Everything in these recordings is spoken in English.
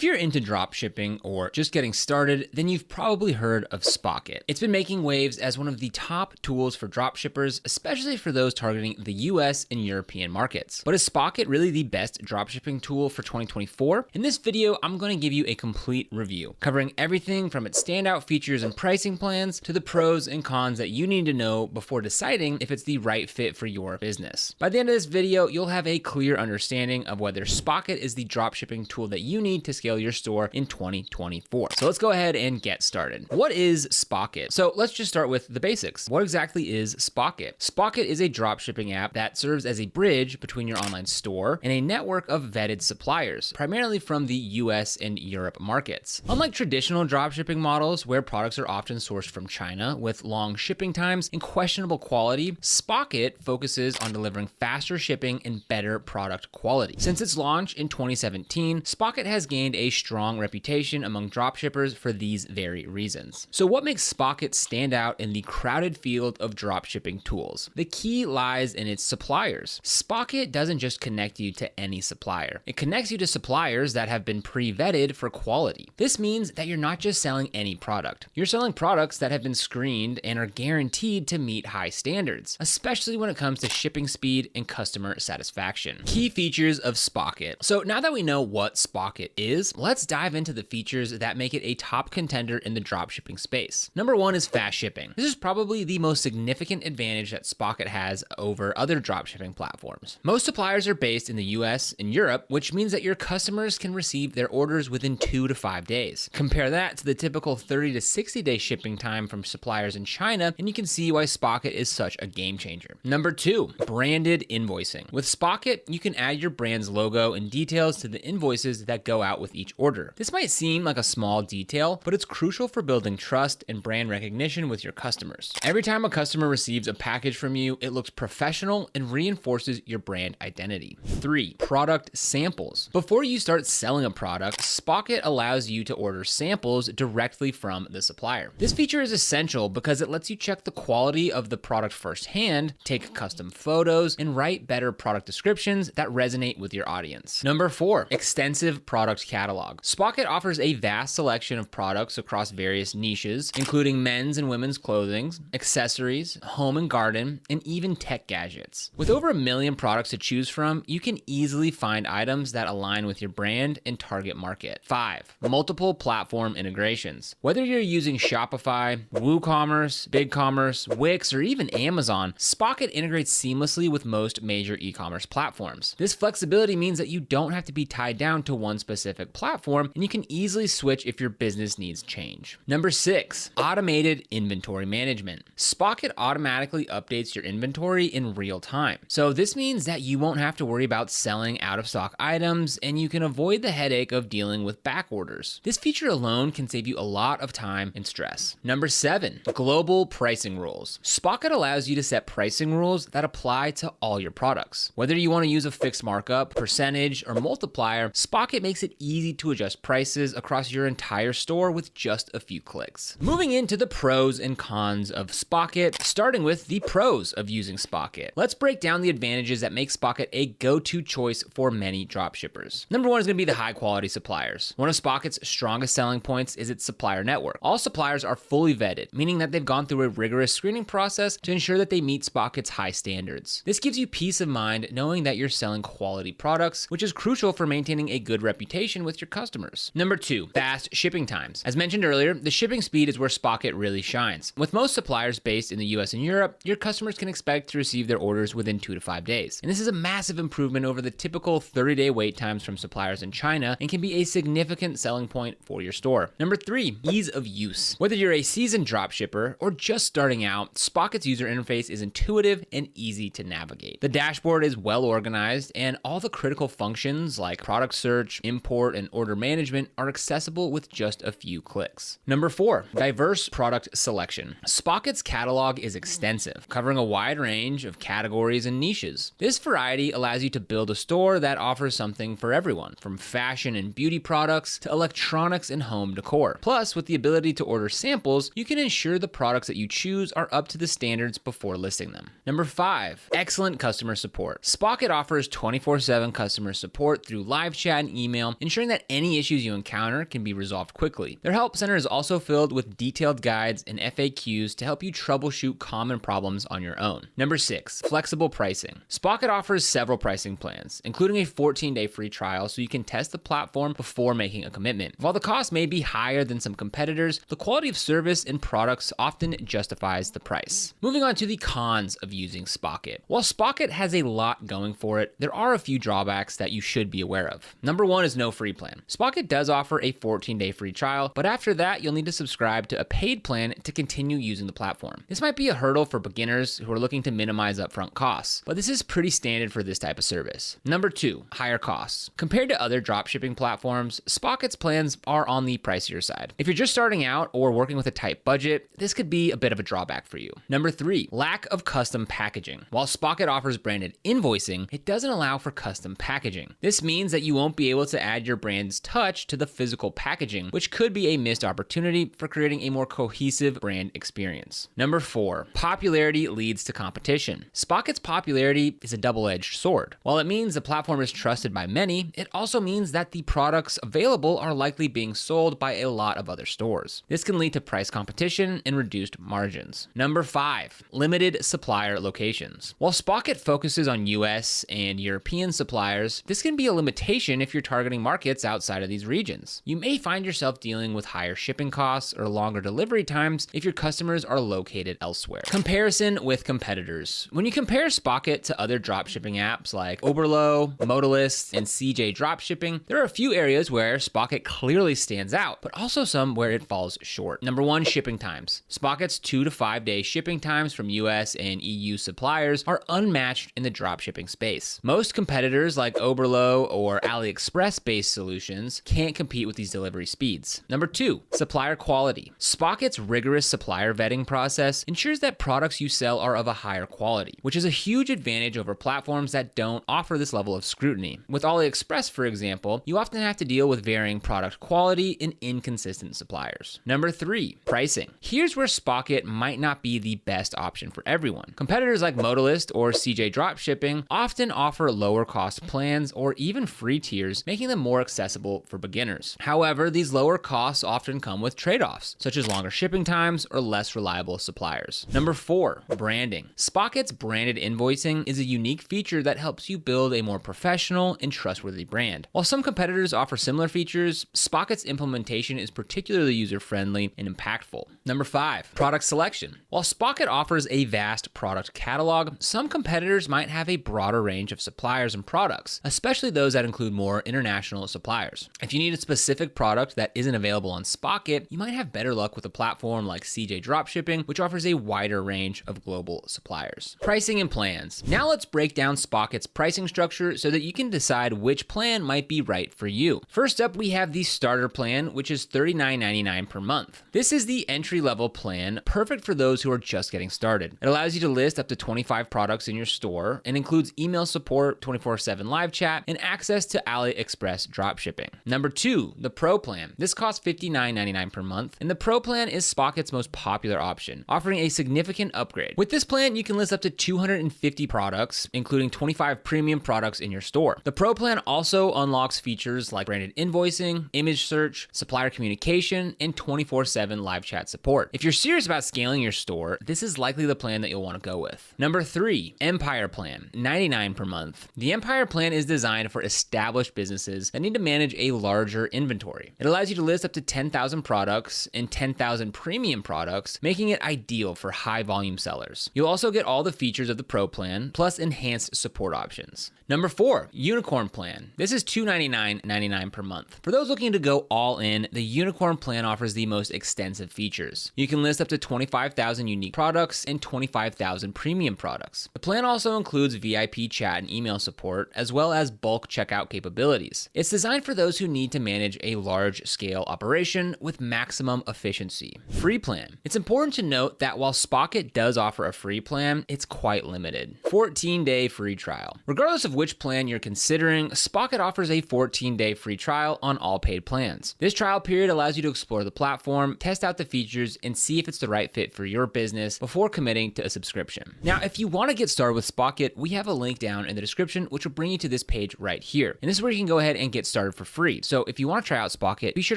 If you're into dropshipping or just getting started, then you've probably heard of Spocket. It's been making waves as one of the top tools for dropshippers, especially for those targeting the US and European markets. But is Spocket really the best dropshipping tool for 2024? In this video, I'm going to give you a complete review, covering everything from its standout features and pricing plans to the pros and cons that you need to know before deciding if it's the right fit for your business. By the end of this video, you'll have a clear understanding of whether Spocket is the dropshipping tool that you need to scale your store in 2024. So let's go ahead and get started. What is Spocket? So let's just start with the basics. What exactly is Spocket? Spocket is a dropshipping app that serves as a bridge between your online store and a network of vetted suppliers, primarily from the US and Europe markets. Unlike traditional dropshipping models where products are often sourced from China with long shipping times and questionable quality, Spocket focuses on delivering faster shipping and better product quality. Since its launch in 2017, Spocket has gained a strong reputation among dropshippers for these very reasons. So what makes Spocket stand out in the crowded field of dropshipping tools? The key lies in its suppliers. Spocket doesn't just connect you to any supplier. It connects you to suppliers that have been pre-vetted for quality. This means that you're not just selling any product. You're selling products that have been screened and are guaranteed to meet high standards, especially when it comes to shipping speed and customer satisfaction. Key features of Spocket. So now that we know what Spocket is, let's dive into the features that make it a top contender in the dropshipping space. Number one is fast shipping. This is probably the most significant advantage that Spocket has over other dropshipping platforms. Most suppliers are based in the US and Europe, which means that your customers can receive their orders within 2 to 5 days. Compare that to the typical 30 to 60 day shipping time from suppliers in China, and you can see why Spocket is such a game changer. Number two, branded invoicing. With Spocket, you can add your brand's logo and details to the invoices that go out with each order. This might seem like a small detail, but it's crucial for building trust and brand recognition with your customers. Every time a customer receives a package from you, it looks professional and reinforces your brand identity. 3, product samples. Before you start selling a product, Spocket allows you to order samples directly from the supplier. This feature is essential because it lets you check the quality of the product firsthand, take custom photos, and write better product descriptions that resonate with your audience. Number 4, extensive product catalog. Spocket offers a vast selection of products across various niches, including men's and women's clothing, accessories, home and garden, and even tech gadgets. With over 1 million products to choose from, you can easily find items that align with your brand and target market. 5, multiple platform integrations. Whether you're using Shopify, WooCommerce, BigCommerce, Wix, or even Amazon, Spocket integrates seamlessly with most major e-commerce platforms. This flexibility means that you don't have to be tied down to one specific platform, and you can easily switch if your business needs change. Number 6, automated inventory management. Spocket automatically updates your inventory in real time. So this means that you won't have to worry about selling out of stock items, and you can avoid the headache of dealing with back orders. This feature alone can save you a lot of time and stress. Number 7, global pricing rules. Spocket allows you to set pricing rules that apply to all your products. Whether you want to use a fixed markup, percentage, or multiplier, Spocket makes it easy to adjust prices across your entire store with just a few clicks. Moving into the pros and cons of Spocket, starting with the pros of using Spocket. Let's break down the advantages that make Spocket a go-to choice for many dropshippers. Number 1 is going to be the high-quality suppliers. One of Spocket's strongest selling points is its supplier network. All suppliers are fully vetted, meaning that they've gone through a rigorous screening process to ensure that they meet Spocket's high standards. This gives you peace of mind knowing that you're selling quality products, which is crucial for maintaining a good reputation with your customers. Number 2, fast shipping times. As mentioned earlier, the shipping speed is where Spocket really shines. With most suppliers based in the US and Europe, your customers can expect to receive their orders within 2 to 5 days. And this is a massive improvement over the typical 30-day wait times from suppliers in China and can be a significant selling point for your store. Number 3, ease of use. Whether you're a seasoned dropshipper or just starting out, Spocket's user interface is intuitive and easy to navigate. The dashboard is well organized, and all the critical functions like product search, import, and order management are accessible with just a few clicks. Number 4, diverse product selection. Spocket's catalog is extensive, covering a wide range of categories and niches. This variety allows you to build a store that offers something for everyone, from fashion and beauty products to electronics and home decor. Plus, with the ability to order samples, you can ensure the products that you choose are up to the standards before listing them. Number 5, excellent customer support. Spocket offers 24/7 customer support through live chat and email, ensuring that any issues you encounter can be resolved quickly. Their help center is also filled with detailed guides and FAQs to help you troubleshoot common problems on your own. Number 6, flexible pricing. Spocket offers several pricing plans, including a 14-day free trial so you can test the platform before making a commitment. While the cost may be higher than some competitors, the quality of service and products often justifies the price. Moving on to the cons of using Spocket. While Spocket has a lot going for it, there are a few drawbacks that you should be aware of. Number 1 is no free plan. Spocket does offer a 14-day free trial, but after that, you'll need to subscribe to a paid plan to continue using the platform. This might be a hurdle for beginners who are looking to minimize upfront costs, but this is pretty standard for this type of service. Number 2, higher costs. Compared to other dropshipping platforms, Spocket's plans are on the pricier side. If you're just starting out or working with a tight budget, this could be a bit of a drawback for you. Number 3, lack of custom packaging. While Spocket offers branded invoicing, it doesn't allow for custom packaging. This means that you won't be able to add your brand's touch to the physical packaging, which could be a missed opportunity for creating a more cohesive brand experience. Number 4, popularity leads to competition. Spocket's popularity is a double-edged sword. While it means the platform is trusted by many, it also means that the products available are likely being sold by a lot of other stores. This can lead to price competition and reduced margins. Number 5, limited supplier locations. While Spocket focuses on US and European suppliers, this can be a limitation if you're targeting markets outside of these regions. You may find yourself dealing with higher shipping costs or longer delivery times if your customers are located elsewhere. Comparison with competitors. When you compare Spocket to other dropshipping apps like Oberlo, Modalist, and CJ Dropshipping, there are a few areas where Spocket clearly stands out, but also some where it falls short. Number 1, shipping times. Spocket's 2 to 5 day shipping times from US and EU suppliers are unmatched in the dropshipping space. Most competitors like Oberlo or AliExpress-based solutions can't compete with these delivery speeds. Number 2, supplier quality. Spocket's rigorous supplier vetting process ensures that products you sell are of a higher quality, which is a huge advantage over platforms that don't offer this level of scrutiny. With AliExpress, for example, you often have to deal with varying product quality and inconsistent suppliers. Number 3, pricing. Here's where Spocket might not be the best option for everyone. Competitors like Modalist or CJ Dropshipping often offer lower cost plans or even free tiers, making them more accessible for beginners. However, these lower costs often come with trade-offs, such as longer shipping times or less reliable suppliers. Number 4, branding. Spocket's branded invoicing is a unique feature that helps you build a more professional and trustworthy brand. While some competitors offer similar features, Spocket's implementation is particularly user-friendly and impactful. Number 5, product selection. While Spocket offers a vast product catalog, some competitors might have a broader range of suppliers and products, especially those that include more international suppliers. If you need a specific product that isn't available on Spocket, you might have better luck with a platform like CJ Dropshipping, which offers a wider range of global suppliers. Pricing and plans. Now let's break down Spocket's pricing structure so that you can decide which plan might be right for you. First up, we have the starter plan, which is $39.99 per month. This is the entry-level plan, perfect for those who are just getting started. It allows you to list up to 25 products in your store and includes email support, 24/7 live chat, and access to AliExpress dropshipping. Number 2, the Pro plan. This costs $59.99 per month, and the Pro plan is Spocket's most popular option, offering a significant upgrade. With this plan, you can list up to 250 products, including 25 premium products in your store. The Pro plan also unlocks features like branded invoicing, image search, supplier communication, and 24/7 live chat support. If you're serious about scaling your store, this is likely the plan that you'll want to go with. Number 3, Empire plan, $99 per month. The Empire plan is designed for established businesses that need to manage a larger inventory. It allows you to list up to 10,000 products and 10,000 premium products, making it ideal for high volume sellers. You'll also get all the features of the Pro plan, plus enhanced support options. Number 4, Unicorn plan. This is $299.99 per month. For those looking to go all in, the Unicorn plan offers the most extensive features. You can list up to 25,000 unique products and 25,000 premium products. The plan also includes VIP chat and email support, as well as bulk checkout capabilities. It's designed for those who need to manage a large-scale operation with maximum efficiency. Free plan. It's important to note that while Spocket does offer a free plan, it's quite limited. 14-day free trial. Regardless of which plan you're considering, Spocket offers a 14-day free trial on all paid plans. This trial period allows you to explore the platform, test out the features, and see if it's the right fit for your business before committing to a subscription. Now, if you want to get started with Spocket, we have a link down in the description, which will bring you to this page right here. And this is where you can go ahead and get started started for free. So if you want to try out Spocket, be sure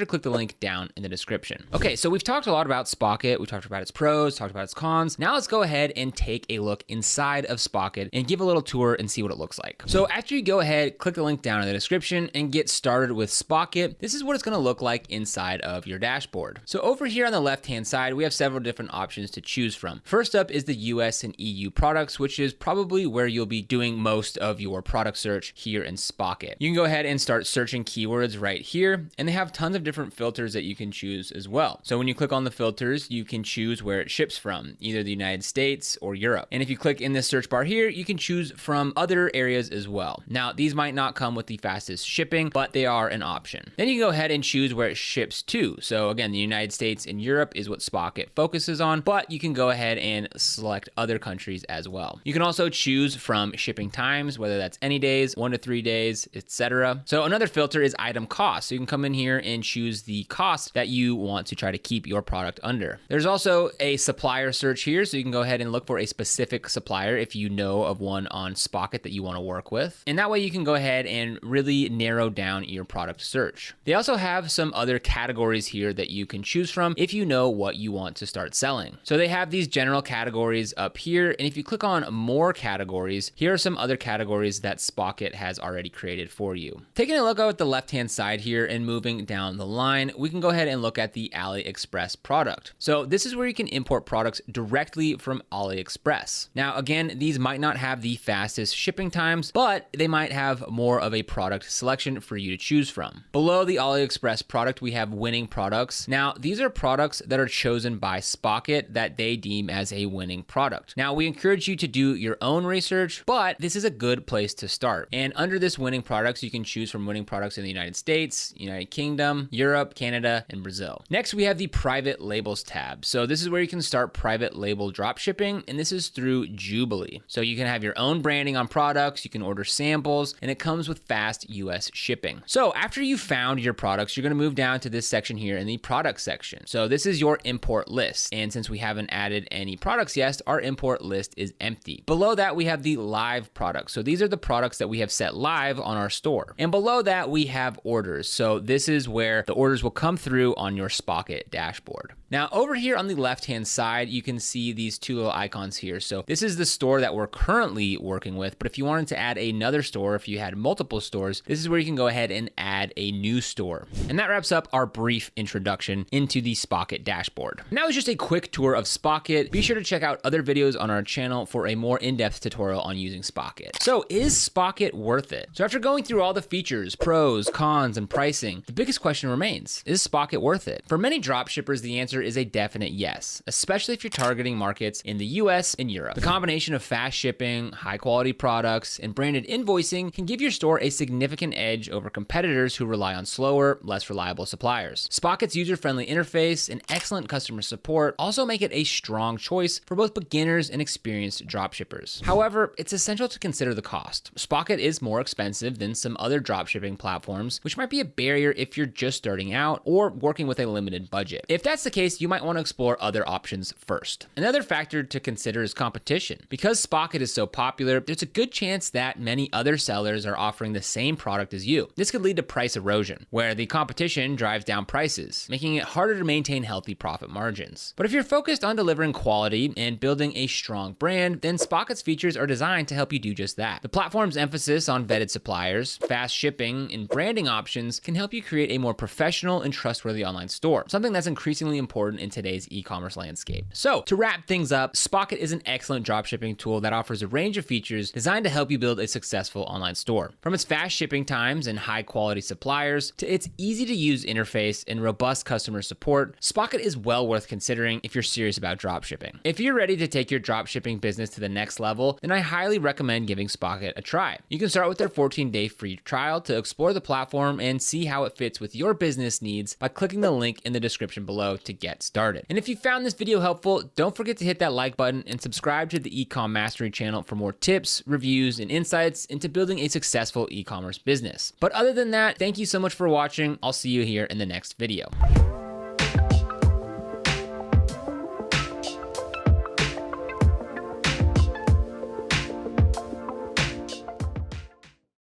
to click the link down in the description. Okay, so we've talked a lot about Spocket. We talked about its pros, talked about its cons. Now let's go ahead and take a look inside of Spocket and give a little tour and see what it looks like. So after you go ahead, click the link down in the description and get started with Spocket, this is what it's going to look like inside of your dashboard. So over here on the left-hand side, we have several different options to choose from. First up is the US and EU products, which is probably where you'll be doing most of your product search here in Spocket. You can go ahead and start searching keywords right here, and they have tons of different filters that you can choose as well. So when you click on the filters, you can choose where it ships from, either the United States or Europe. And if you click in this search bar here, you can choose from other areas as well. Now, these might not come with the fastest shipping, but they are an option. Then you can go ahead and choose where it ships to. So again, the United States and Europe is what Spocket focuses on, but you can go ahead and select other countries as well. You can also choose from shipping times, whether that's any days, 1 to 3 days, etc. So another filter is item cost. So you can come in here and choose the cost that you want to try to keep your product under. There's also a supplier search here. So you can go ahead and look for a specific supplier if you know of one on Spocket that you want to work with. And that way you can go ahead and really narrow down your product search. They also have some other categories here that you can choose from if you know what you want to start selling. So they have these general categories up here. And if you click on more categories, here are some other categories that Spocket has already created for you. Taking a look at the left-hand side here and moving down the line, we can go ahead and look at the AliExpress product. So this is where you can import products directly from AliExpress. Now, again, these might not have the fastest shipping times, but they might have more of a product selection for you to choose from. Below the AliExpress product, we have winning products. Now, these are products that are chosen by Spocket that they deem as a winning product. Now, we encourage you to do your own research, but this is a good place to start. And under this winning products, you can choose from winning products in the United States, United Kingdom, Europe, Canada, and Brazil. Next, we have the private labels tab. So this is where you can start private label dropshipping, and this is through Jubilee. So you can have your own branding on products, you can order samples, and it comes with fast US shipping. So after you've found your products, you're gonna move down to this section here in the product section. So this is your import list. And since we haven't added any products yet, our import list is empty. Below that, we have the live products. So these are the products that we have set live on our store. And below that, we have orders. So this is where the orders will come through on your Spocket dashboard. Now, over here on the left-hand side, you can see these two little icons here. So this is the store that we're currently working with, but if you wanted to add another store, if you had multiple stores, this is where you can go ahead and add a new store. And that wraps up our brief introduction into the Spocket dashboard. And that was just a quick tour of Spocket. Be sure to check out other videos on our channel for a more in-depth tutorial on using Spocket. So is Spocket worth it? So after going through all the features, pros, cons, and pricing, the biggest question remains, is Spocket worth it? For many dropshippers, the answer is a definite yes, especially if you're targeting markets in the US and Europe. The combination of fast shipping, high quality products, and branded invoicing can give your store a significant edge over competitors who rely on slower, less reliable suppliers. Spocket's user-friendly interface and excellent customer support also make it a strong choice for both beginners and experienced dropshippers. However, it's essential to consider the cost. Spocket is more expensive than some other dropshipping platforms, which might be a barrier if you're just starting out or working with a limited budget. If that's the case, you might want to explore other options first. Another factor to consider is competition. Because Spocket is so popular, there's a good chance that many other sellers are offering the same product as you. This could lead to price erosion, where the competition drives down prices, making it harder to maintain healthy profit margins. But if you're focused on delivering quality and building a strong brand, then Spocket's features are designed to help you do just that. The platform's emphasis on vetted suppliers, fast shipping, and branding options can help you create a more professional and trustworthy online store, something that's increasingly important in today's e-commerce landscape. So to wrap things up, Spocket is an excellent dropshipping tool that offers a range of features designed to help you build a successful online store. From its fast shipping times and high quality suppliers to its easy to use interface and robust customer support, Spocket is well worth considering if you're serious about dropshipping. If you're ready to take your dropshipping business to the next level, then I highly recommend giving Spocket a try. You can start with their 14-day free trial to explore the platform and see how it fits with your business needs by clicking the link in the description below to get started. And if you found this video helpful, don't forget to hit that like button and subscribe to the Ecom Mastery channel for more tips, reviews, and insights into building a successful e-commerce business. But other than that, thank you so much for watching. I'll see you here in the next video.